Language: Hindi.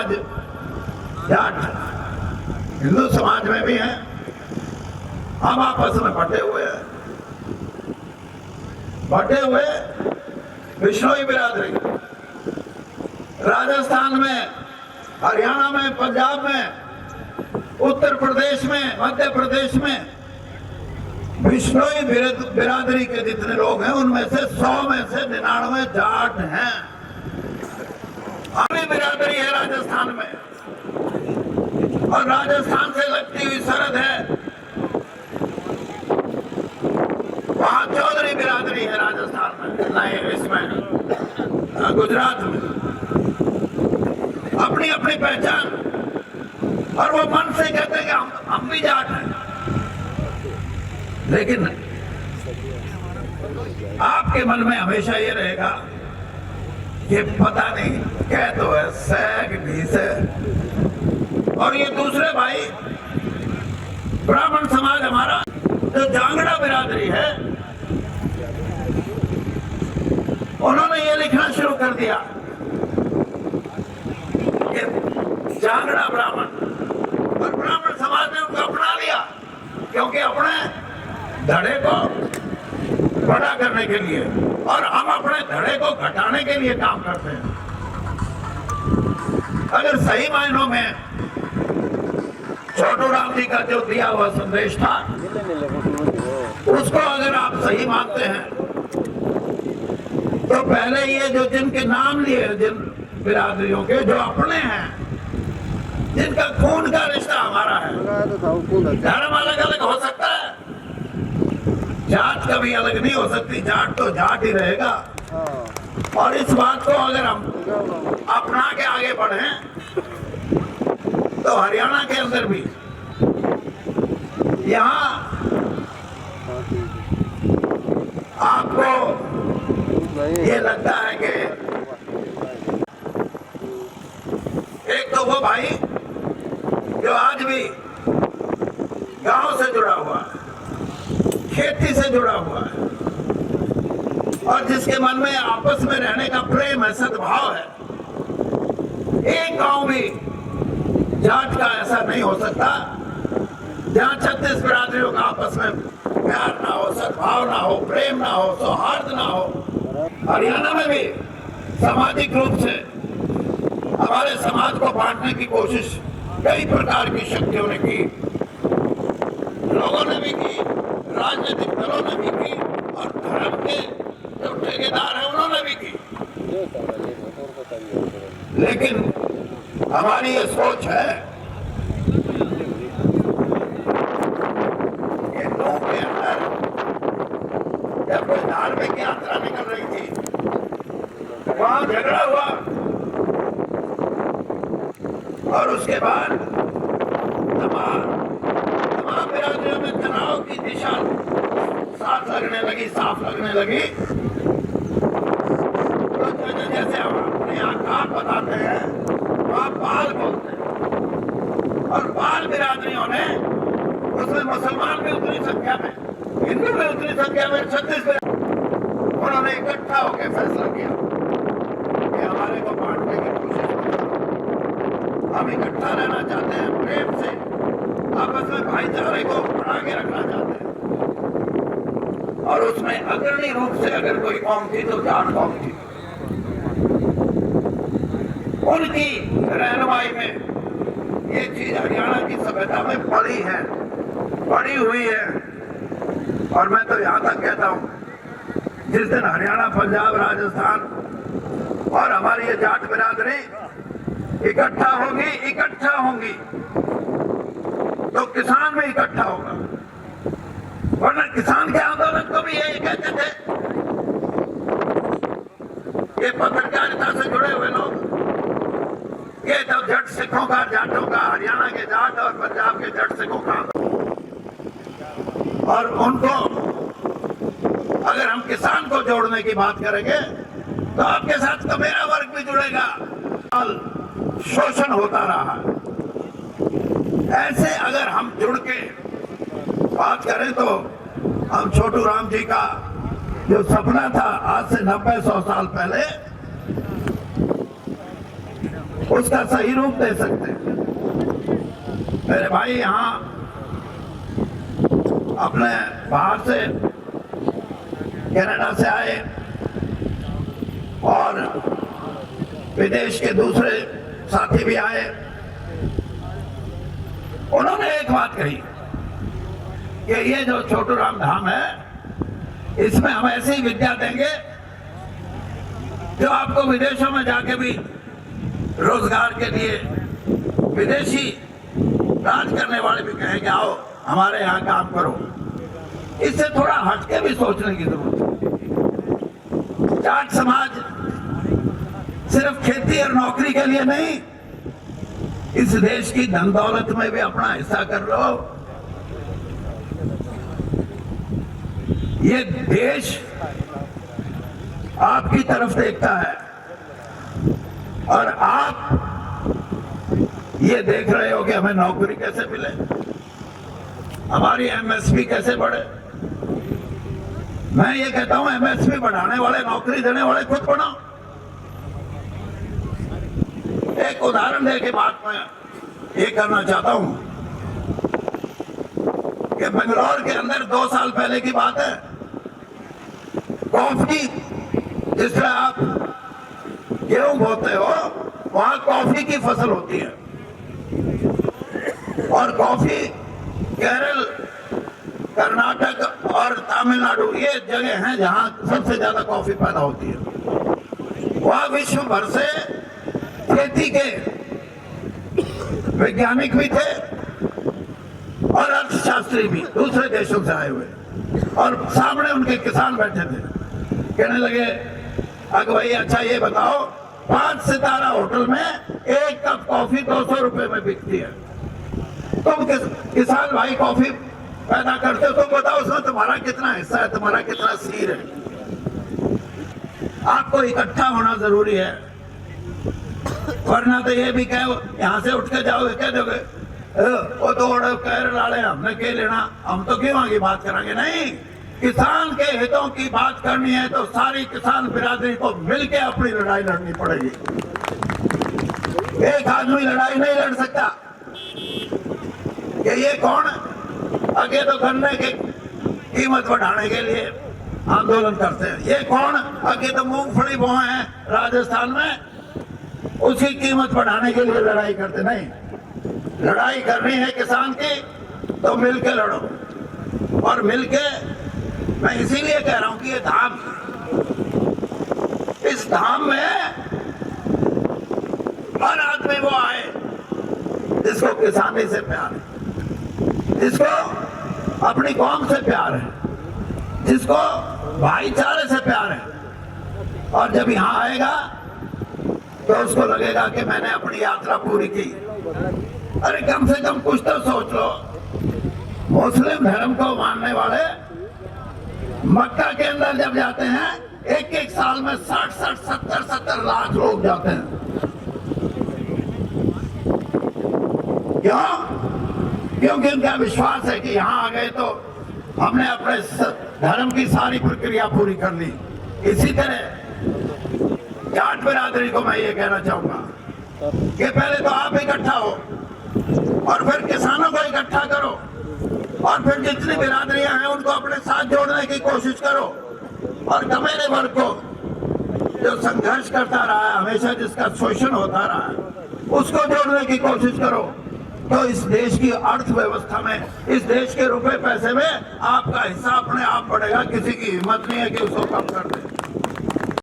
समाज जाट हिंदू समाज में भी हैं, हम आपस में बटे हुए हैं। बटे हुए बिश्नोई बिरादरी राजस्थान में, हरियाणा में, पंजाब में, उत्तर प्रदेश में, मध्य प्रदेश में बिश्नोई बिरादरी के जितने लोग हैं उनमें से 100 में से 99 जाट हैं। हमारी बिरादरी है राजस्थान में, और राजस्थान से लगती हुई सरहद है, वहां चौधरी बिरादरी है राजस्थान में, नहीं इसमें गुजरात में अपनी अपनी पहचान, और वो मन से कहते हैं कि हम भी जाट हैं। लेकिन आपके मन में हमेशा ये रहेगा कि पता नहीं कह तो है सैग भी से। और ये दूसरे भाई ब्राह्मण समाज हमारा जो जांगड़ा बिरादरी है, उन्होंने ये लिखना शुरू कर दिया कि जांगड़ा ब्राह्मण, और ब्राह्मण समाज ने उनको अपना लिया, क्योंकि अपने धड़े को बड़ा करने के लिए और हम अपने धड़े को घटाने के लिए काम करते हैं। अगर सही मायनों में छोटू राम जी का जो दिया हुआ संदेश था उसको अगर आप सही मानते हैं, तो पहले ये जो जिनके नाम लिए, जिन बिरादरियों के जो अपने हैं, जिनका खून का रिश्ता हमारा है, धर्म अलग अलग हो सकता है, जाट कभी अलग नहीं हो सकती, जाट तो जाट ही रहेगा। और इस बात को अगर हम अपना के आगे बढ़े तो हरियाणा के अंदर भी यहाँ आपको ये लगता है कि एक तो वो भाई जो आज भी गांव से जुड़ा हुआ है, खेती से जुड़ा हुआ है, और जिसके मन में आपस में रहने का प्रेम है, सद्भाव है। एक गांव भी जाट का ऐसा नहीं हो सकता जहां 36 बिरादरियों का आपस में प्यार ना हो, सद्भाव ना हो, प्रेम ना हो, सौहार्द ना हो। हरियाणा में भी सामाजिक रूप से हमारे समाज को बांटने की कोशिश कई प्रकार की शक्तियों ने की, लोगों ने भी की, राजनीतिक दलों ने भी की, और धर्म के जो ठेकेदार हैं उन्होंने भी की। लेकिन हमारी ये सोच है कि लोगों के अंदर जब कोई धार्मिक यात्रा निकल रही थी, वहां झगड़ा हुआ, और उसके बाद तमाम बिरादरियों में तनाव की दिशा साफ लगने लगी। तो जैसे हम अपने यहाँ बताते हैं, वहाँ बाल बोलते हैं, और बाल बिरादरियों ने उसमें मुसलमान भी उतनी संख्या में, हिंदू भी उतनी संख्या में, 36 उन्होंने इकट्ठा होकर फैसला किया कि हमारे को बांटने की कोशिश करो, हम इकट्ठा रहना चाहते हैं, प्रेम से आपस में भाईचारे को बढ़ा के रखना चाहते हैं। और उसमें अग्रणी रूप से अगर कोई कौम थी तो जाट कौम थी। उनकी रहनुमाई में ये चीज हरियाणा की सभ्यता में पड़ी हुई है। और मैं तो यहां तक कहता हूं, जिस दिन हरियाणा, पंजाब, राजस्थान और हमारी ये जाट बिरादरी इकट्ठा होंगी तो किसान भी इकट्ठा होगा। वरना किसान के आंदोलन को भी यही कहते थे, ये पत्रकारिता से जुड़े हुए लोग, ये तो जट सिखों का, जाटों का, हरियाणा के जाट और पंजाब के जट सिखों का, और उनको अगर हम किसान को जोड़ने की बात करेंगे तो आपके साथ तो मेरा वर्ग भी जुड़ेगा। शोषण होता रहा, ऐसे अगर हम जुड़ के बात करें तो हम छोटू राम जी का जो सपना था आज से 90-100 साल पहले, उसका सही रूप दे सकते हैं। मेरे भाई यहाँ अपने बाहर से कनाडा से आए और विदेश के दूसरे साथी भी आए, उन्होंने एक बात कही कि ये जो छोटू राम धाम है, इसमें हम ऐसी विद्या देंगे जो आपको विदेशों में जाके भी रोजगार के लिए विदेशी राज करने वाले भी कहेंगे आओ हमारे यहाँ काम करो। इससे थोड़ा हटके भी सोचने की जरूरत है। जाट समाज सिर्फ खेती और नौकरी के लिए नहीं, इस देश की धन दौलत में भी अपना हिस्सा कर लो। ये देश आपकी तरफ देखता है और आप ये देख रहे हो कि हमें नौकरी कैसे मिले, हमारी एमएसपी कैसे बढ़े। मैं ये कहता हूं एमएसपी बढ़ाने वाले, नौकरी देने वाले खुद बनाओ। एक उदाहरण दे के बात मैं ये करना चाहता हूं कि बेंगलोर के अंदर 2 साल पहले की बात है, कॉफी जिस तरह आप गेहूं बोते हो वहां कॉफी की फसल होती है और कॉफी केरल, कर्नाटक और तमिलनाडु ये जगह हैं जहां सबसे ज्यादा कॉफी पैदा होती है। वहां विश्व भर से खेती के वैज्ञानिक भी थे और अर्थशास्त्री भी दूसरे देशों से आए हुए, और सामने उनके किसान बैठे थे। कहने लगे भाई अच्छा ये बताओ 5 सितारा होटल में 1 कप कॉफी 200 रुपए में बिकती है, तुम किसान भाई कॉफी पैदा करते हो, तुम बताओ उसमें तुम्हारा कितना हिस्सा है, तुम्हारा कितना सीर है। आपको इकट्ठा होना जरूरी है, वरना तो ये भी कहो यहां से उठ के जाओगे कह दोगे वो तो कह डाले हमने क्या लेना, हम तो क्यों आगे बात करेंगे। नहीं, किसान के हितों की बात करनी है तो सारी किसान बिरादरी को मिलके अपनी लड़ाई लड़नी पड़ेगी। एक आदमी लड़ाई नहीं लड़ सकता कि ये कौन आगे तो गन्ने की कीमत बढ़ाने के लिए आंदोलन करते हैं, ये कौन आगे तो मूंगफली बोए हैं राजस्थान में उसकी कीमत बढ़ाने के लिए लड़ाई करते। नहीं, लड़ाई करनी है किसान की तो मिलके लड़ो। और मिलके मैं इसीलिए कह रहा हूं कि ये धाम, इस धाम में हर आदमी वो आए जिसको किसानी से प्यार है, जिसको अपनी कौम से प्यार है, जिसको भाईचारे से प्यार है। और जब यहां आएगा तो उसको लगेगा कि मैंने अपनी यात्रा पूरी की। अरे कम से कम कुछ तो सोच लो, मुस्लिम धर्म को मानने वाले मक्का के अंदर जब जाते हैं एक साल में 60-70 लाख लोग जाते हैं। क्यों? क्योंकि उनका विश्वास है कि यहां आ गए तो हमने अपने धर्म की सारी प्रक्रिया पूरी कर ली। इसी तरह जाट बिरादरी को मैं ये कहना चाहूंगा कि पहले तो आप इकट्ठा हो और फिर किसानों को इकट्ठा करो और फिर जितनी बिरादरियां हैं उनको अपने साथ जोड़ने की कोशिश करो। और कमेरे वर्ग को जो संघर्ष करता रहा है, हमेशा जिसका शोषण होता रहा है, उसको जोड़ने की कोशिश करो। तो इस देश की अर्थव्यवस्था में, इस देश के रुपए पैसे में आपका हिस्सा अपने आप बढ़ेगा। किसी की हिम्मत नहीं है कि उसको कम कर दे।